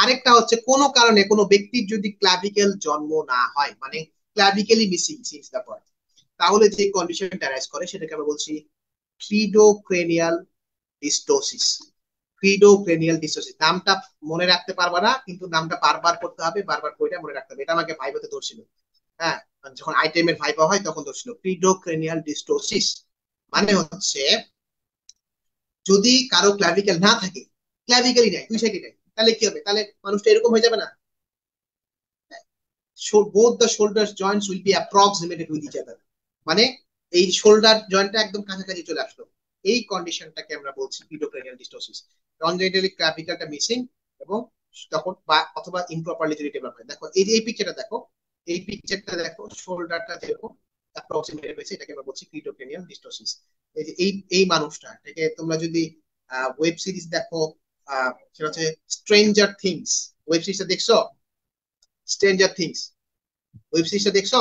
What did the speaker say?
আরেকটা হচ্ছে কোনো কারণে কোনো ব্যক্তির যদি ক্লাভিকেল জন্ম না হয়, মানে ক্লাভিকেলি মিসিং সিন্স দ্য বার্থ, তাহলে যে কন্ডিশনটা অ্যারাইজ করে সেটাকে আমরা বলছি ক্লিডোক্রেনিয়াল ডিস্টোসিস। ক্রিডোক্রেনিয়াল ডিস্টোসিস নামটা মনে রাখতে পারবা না, কিন্তু নামটা বারবার করতে হবে, বারবার করে মনে রাখতে হবে। এটা আমাকে ভাইভাতে ধরছিল, হ্যাঁ, যখন আইটেমের ভাইভা হয় তখন ধরছিল ক্রিডোক্রেনিয়াল ডিস্টোসিস। মানে হচ্ছে যদি কারো ক্লাভিকেল না থাকে, ক্লাভিকেলই নাই, দুই সাইডই নাই, তাহলে কি হবে? তাহলে মানুষটা এরকম হয়ে যাবে না? both the shoulder joints will be approximated with each other, মানে এই শোল্ডার জয়েন্টটা একদম কাছাকাছি চলে আসলো। এই কন্ডিশনটাকে আমরা বলছি পিডোক্রেনিয়াল ডিস্টোসিস। কনজেনিটালি ক্লাভিকলটা মিসিং, এবং তখন বা অথবা ইমপ্রপারলি যদি ডেভেলপ হয়। দেখো এই যে এই পিকচারটা দেখো, এই পিকচারটা দেখো, শোল্ডারটা যেরকম অ্যাপ্রক্সিমেটেড হয়েছে, এটাকে আমরা বলছি পিডোক্রেনিয়াল ডিস্টোসিস। এই যে এই মানুষটা, এটাকে তোমরা যদি ওয়েব সিরিজ দেখো, সেটা হচ্ছে স্ট্রেঞ্জার থিংস। ওয়েব সিরিজটা দেখছো? স্ট্রেঞ্জার থিংস ওয়েব সিরিজটা দেখছো?